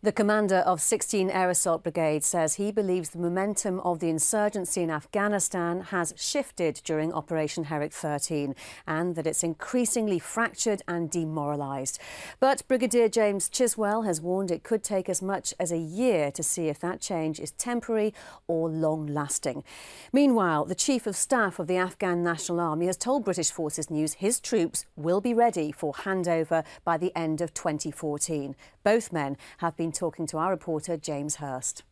The commander of 16 Air Assault Brigade says he believes the momentum of the insurgency in Afghanistan has shifted during Operation Herrick 13 and that it's increasingly fractured and demoralised. But Brigadier James Chiswell has warned it could take as much as a year to see if that change is temporary or long-lasting. Meanwhile, the Chief of Staff of the Afghan National Army has told British Forces News his troops will be ready for handover by the end of 2014. Both men have been talking to our reporter James Hurst.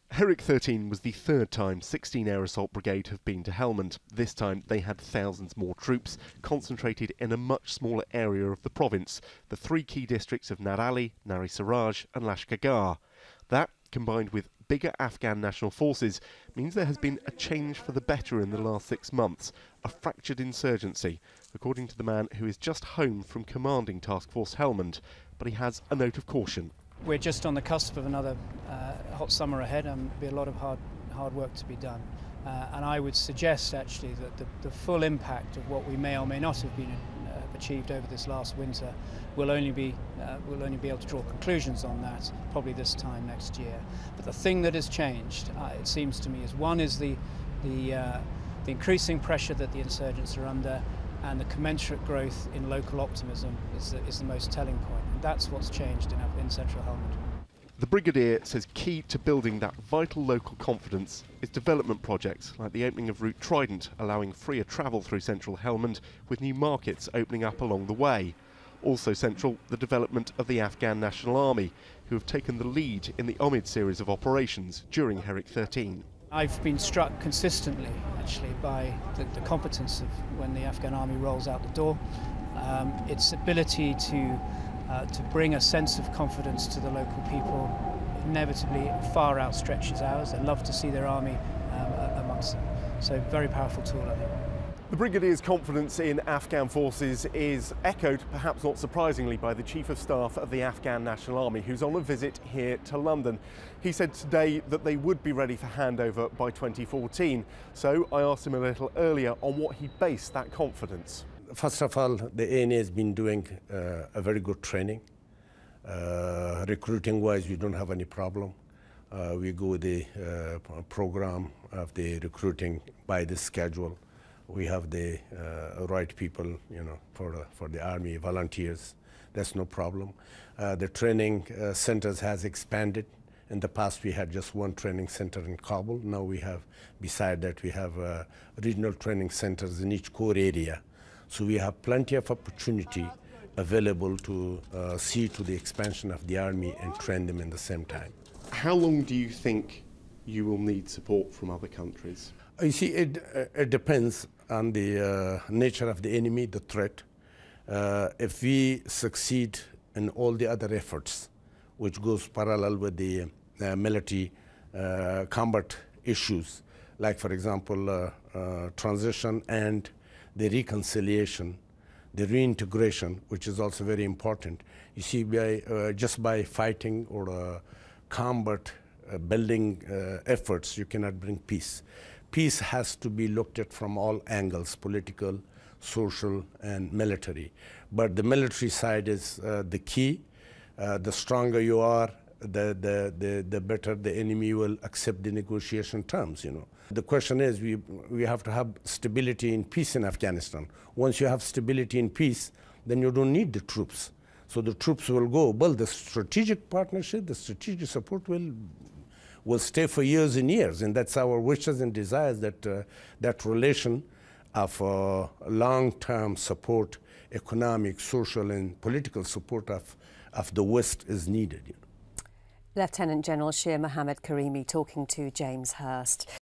Herrick 13 was the third time 16 Air Assault Brigade have been to Helmand. This time they had thousands more troops, concentrated in a much smaller area of the province, the three key districts of Nad Ali, Nahr-e Saraj and Lashkar Gah. That, combined with bigger Afghan National forces, means there has been a change for the better in the last 6 months, a fractured insurgency, according to the man who is just home from commanding Task Force Helmand, but he has a note of caution. We're just on the cusp of another hot summer ahead, and there'll be a lot of hard work to be done. And I would suggest actually that the full impact of what we may or may not have been achieved over this last winter we'll only be able to draw conclusions on that probably this time next year. But the thing that has changed, it seems to me, is one is the increasing pressure that the insurgents are under, and the commensurate growth in local optimism is the most telling point. And that's what's changed in central Helmand. The Brigadier says key to building that vital local confidence is development projects like the opening of route Trident, allowing freer travel through central Helmand, with new markets opening up along the way. Also central, the development of the Afghan National Army, who have taken the lead in the Omid series of operations during Herrick 13. I've been struck consistently, actually, by the competence of when the Afghan Army rolls out the door, its ability to bring a sense of confidence to the local people inevitably far outstretches ours. They love to see their army amongst them. So very powerful tool, I think. The Brigadier's confidence in Afghan forces is echoed, perhaps not surprisingly, by the Chief of Staff of the Afghan National Army, who's on a visit here to London. He said today that they would be ready for handover by 2014. So I asked him a little earlier on what he based that confidence. First of all, the ANA has been doing a very good training. Recruiting-wise, we don't have any problem. We go the program of the recruiting by the schedule. We have the right people, for the army volunteers. That's no problem. The training centers has expanded. In the past, we had just one training center in Kabul. Now we have, beside that, we have regional training centers in each core area. So we have plenty of opportunity available to see to the expansion of the army and train them in the same time. How long do you think you will need support from other countries? You see, it depends on the nature of the enemy, the threat. If we succeed in all the other efforts, which goes parallel with the military combat issues, like, for example, transition and the reconciliation, the reintegration, which is also very important. You see, just by fighting or combat building efforts, you cannot bring peace. Peace has to be looked at from all angles, political, social, and military. But the military side is the key. The stronger you are, the better the enemy will accept the negotiation terms, The question is, we have to have stability and peace in Afghanistan. Once you have stability and peace, then you don't need the troops. So the troops will go. Well, the strategic partnership, the strategic support will stay for years and years, and that's our wishes and desires, that that relation of long-term support, economic, social, and political support of the West is needed. Lieutenant General Sher Mohammad Karimi talking to James Hurst.